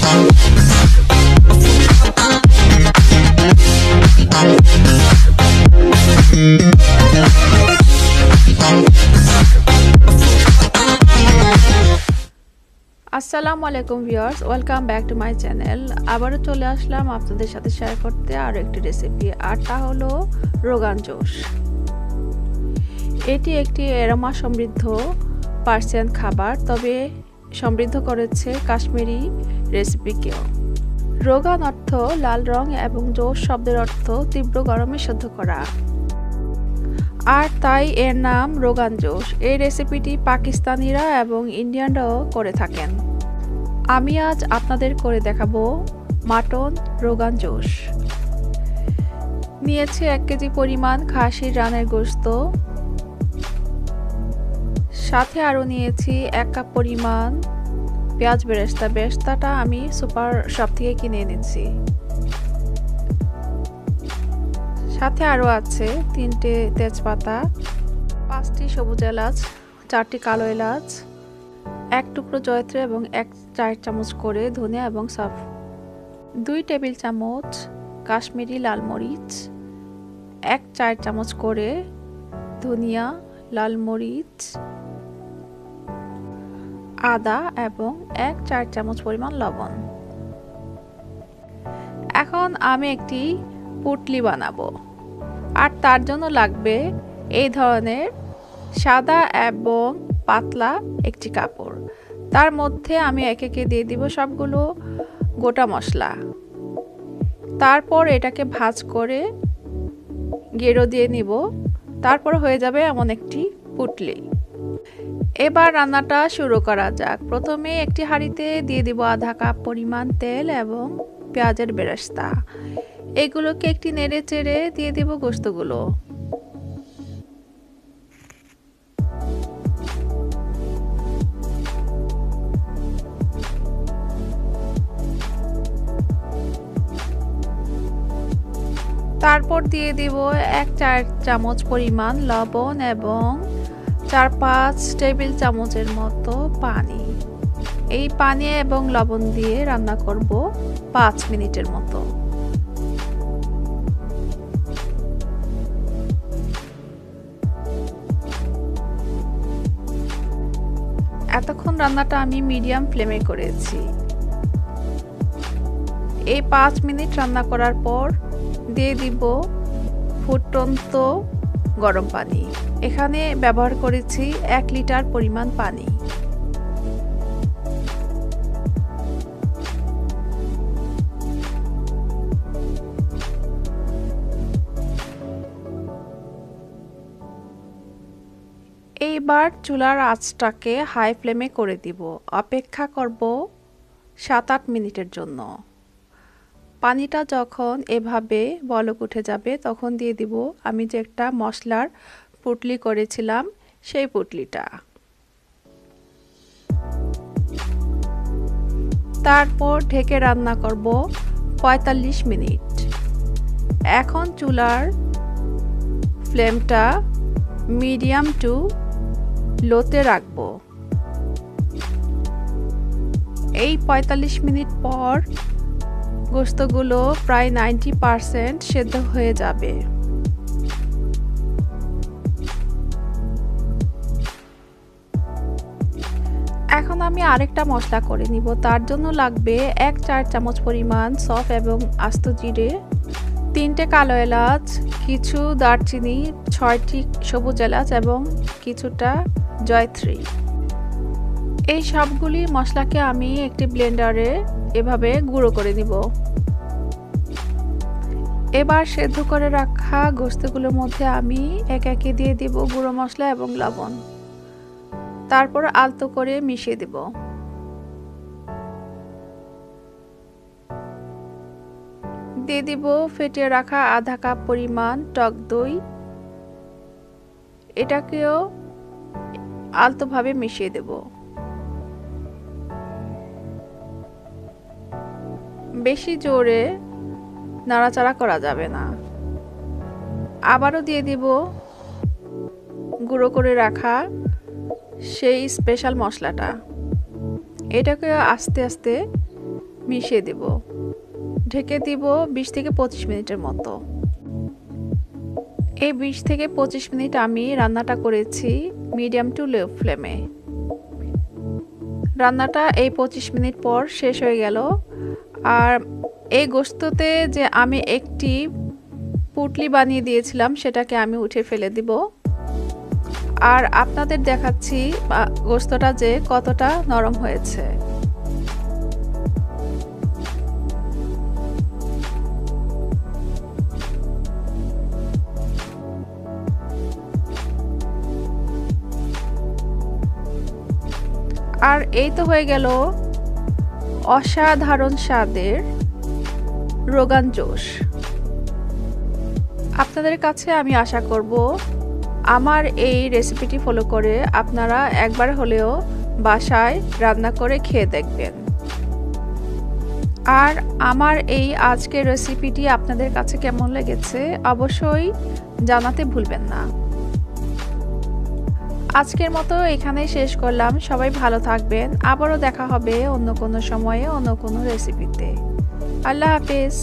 আসসালামু আলাইকুম viewers, welcome back to my channel. আবারও চলে আসলাম আপনাদের সাথে শেয়ার করতে আরও একটি রেসিপি, আর তা হলো রোগান জোশ। এটি একটি অ্যারোমা সমৃদ্ধ পার্সিয়ান খাবার, তবে সমৃদ্ধ করেছে কাশ্মীরি রেসিপিকেও। রোগান অর্থ লাল রং এবং জোশ শব্দের অর্থ তীব্র গরমে সেদ্ধ করা, আর তাই এর নাম রোগান জোশ। এই রেসিপিটি পাকিস্তানিরা এবং ইন্ডিয়ানরাও করে থাকেন। আমি আজ আপনাদের করে দেখাবো মাটন রোগান জোশ। নিয়েছি 1 কেজি পরিমাণ খাসির রানের গোশত, সাথে আরও নিয়েছি 1 কাপ পরিমাণ পেঁয়াজ বেরেস্তা। বেরেস্তাটা আমি সুপার শপ থেকে কিনে এনেছি। সাথে আরও আছে 3টে তেজপাতা, 5টি সবুজ এলাচ, 4টি কালো এলাচ, 1 টুকরো জয়ত্রী এবং 1 চা চামচ করে ধনিয়া এবং সফ, 2 টেবিল চামচ কাশ্মীরি লাল মরিচ, 1 চা চামচ করে ধনিয়া, লাল মরিচ, আদা এবং 1 চা চামচ পরিমাণ লবণ। এখন আমি একটি পুটলি বানাবো, আর তার জন্য লাগবে এই ধরনের সাদা এবং পাতলা একটি কাপড়। তার মধ্যে আমি একে একে দিয়ে দিব সবগুলো গোটা মশলা। তারপর এটাকে ভাঁজ করে গেরো দিয়ে নিব। তারপর হয়ে যাবে এমন একটি পুটলি। এবার রান্নাটা শুরু করা যাক। প্রথমে একটি হাঁড়িতে দিয়ে দিব আধা কাপ পরিমাণ তেল এবং পেঁয়াজের বেরেস্তা। এগুলোকে একটি নেড়ে চেড়ে দিয়ে দেব গোশতগুলো। তারপর দিয়ে দিব 1 চা চামচ পরিমাণ লবণ এবং 4-5 টেবিল চামচের মতো পানি। এই পানি এবং লবণ দিয়ে রান্না করব 5 মিনিটের মতো। এতক্ষণ রান্নাটা আমি মিডিয়াম ফ্লেমে করেছি। এই 5 মিনিট রান্না করার পর দিয়ে দিব ফুটন্ত গরম পানি। এখানে ব্যবহার করেছি 1 লিটার পরিমাণ পানি। এইবার চুলার আঁচটাকে হাই ফ্লেমে করে দিব। অপেক্ষা করব 7-8 মিনিটের জন্য। পানিটা যখন এভাবে বলক উঠে যাবে তখন দিয়ে দিব আমি যে একটা মশলার পুটলি করেছিলাম সেই পুটলিটা। তারপর ঢেকে রান্না করব 45 মিনিট। এখন চুলার ফ্লেমটা মিডিয়াম টু লোতে রাখবো। এই 45 মিনিট পর গোশতগুলো প্রায় 90% সেদ্ধ হয়ে যাবে। এখন আমি আরেকটা মশলা করে নিব। তার জন্য লাগবে 1 চা চামচ পরিমাণ সফ এবং আস্ত জিরে, 3টে কালো এলাচ, কিছু দারচিনি, 6টি সবুজ এলাচ এবং কিছুটা জয়ত্রী। এই সবগুলি মশলাকে আমি একটি ব্লেন্ডারে এভাবে গুঁড়ো করে নিব। এবার সেদ্ধ করে রাখা গোশতগুলোর মধ্যে আমি একে একে দিয়ে দিব গুঁড়ো মশলা এবং লবণ। তারপর আলতো করে মিশিয়ে দেব। দিয়ে দিব ফেটিয়ে রাখা আধা কাপ পরিমাণ টক দই। এটাকেও আলতোভাবে মিশিয়ে দেব। বেশি জোরে নাড়াচাড়া করা যাবে না। আবারও দিয়ে দিব গুঁড়ো করে রাখা সেই স্পেশাল মশলাটা। এটাকে আস্তে আস্তে মিশিয়ে দেব। ঢেকে দিব 20 থেকে 25 মিনিটের মতো। এই 20 থেকে 25 মিনিট আমি রান্নাটা করেছি মিডিয়াম টু লো ফ্লেমে। রান্নাটা এই 25 মিনিট পর শেষ হয়ে গেল। আর এই গোশততে যে আমি একটি পুটলি বানিয়ে দিয়েছিলাম সেটাকে আমি উঠে ফেলে দিব। আর আপনাদের দেখাচ্ছি গোশতটা যে কতটা নরম হয়েছে। আর এই তো হয়ে গেল অসাধারণ স্বাদের রোগান জোশ। আপনাদের কাছে আমি আশা করব আমার এই রেসিপিটি ফলো করে আপনারা একবার হলেও বাসায় রান্না করে খেয়ে দেখবেন। আর আমার এই আজকের রেসিপিটি আপনাদের কাছে কেমন লেগেছে অবশ্যই জানাতে ভুলবেন না। আজকের মতো এখানেই শেষ করলাম। সবাই ভালো থাকবেন। আবারও দেখা হবে অন্য কোনো সময়ে অন্য কোনো রেসিপিতে। আল্লাহ হাফেজ।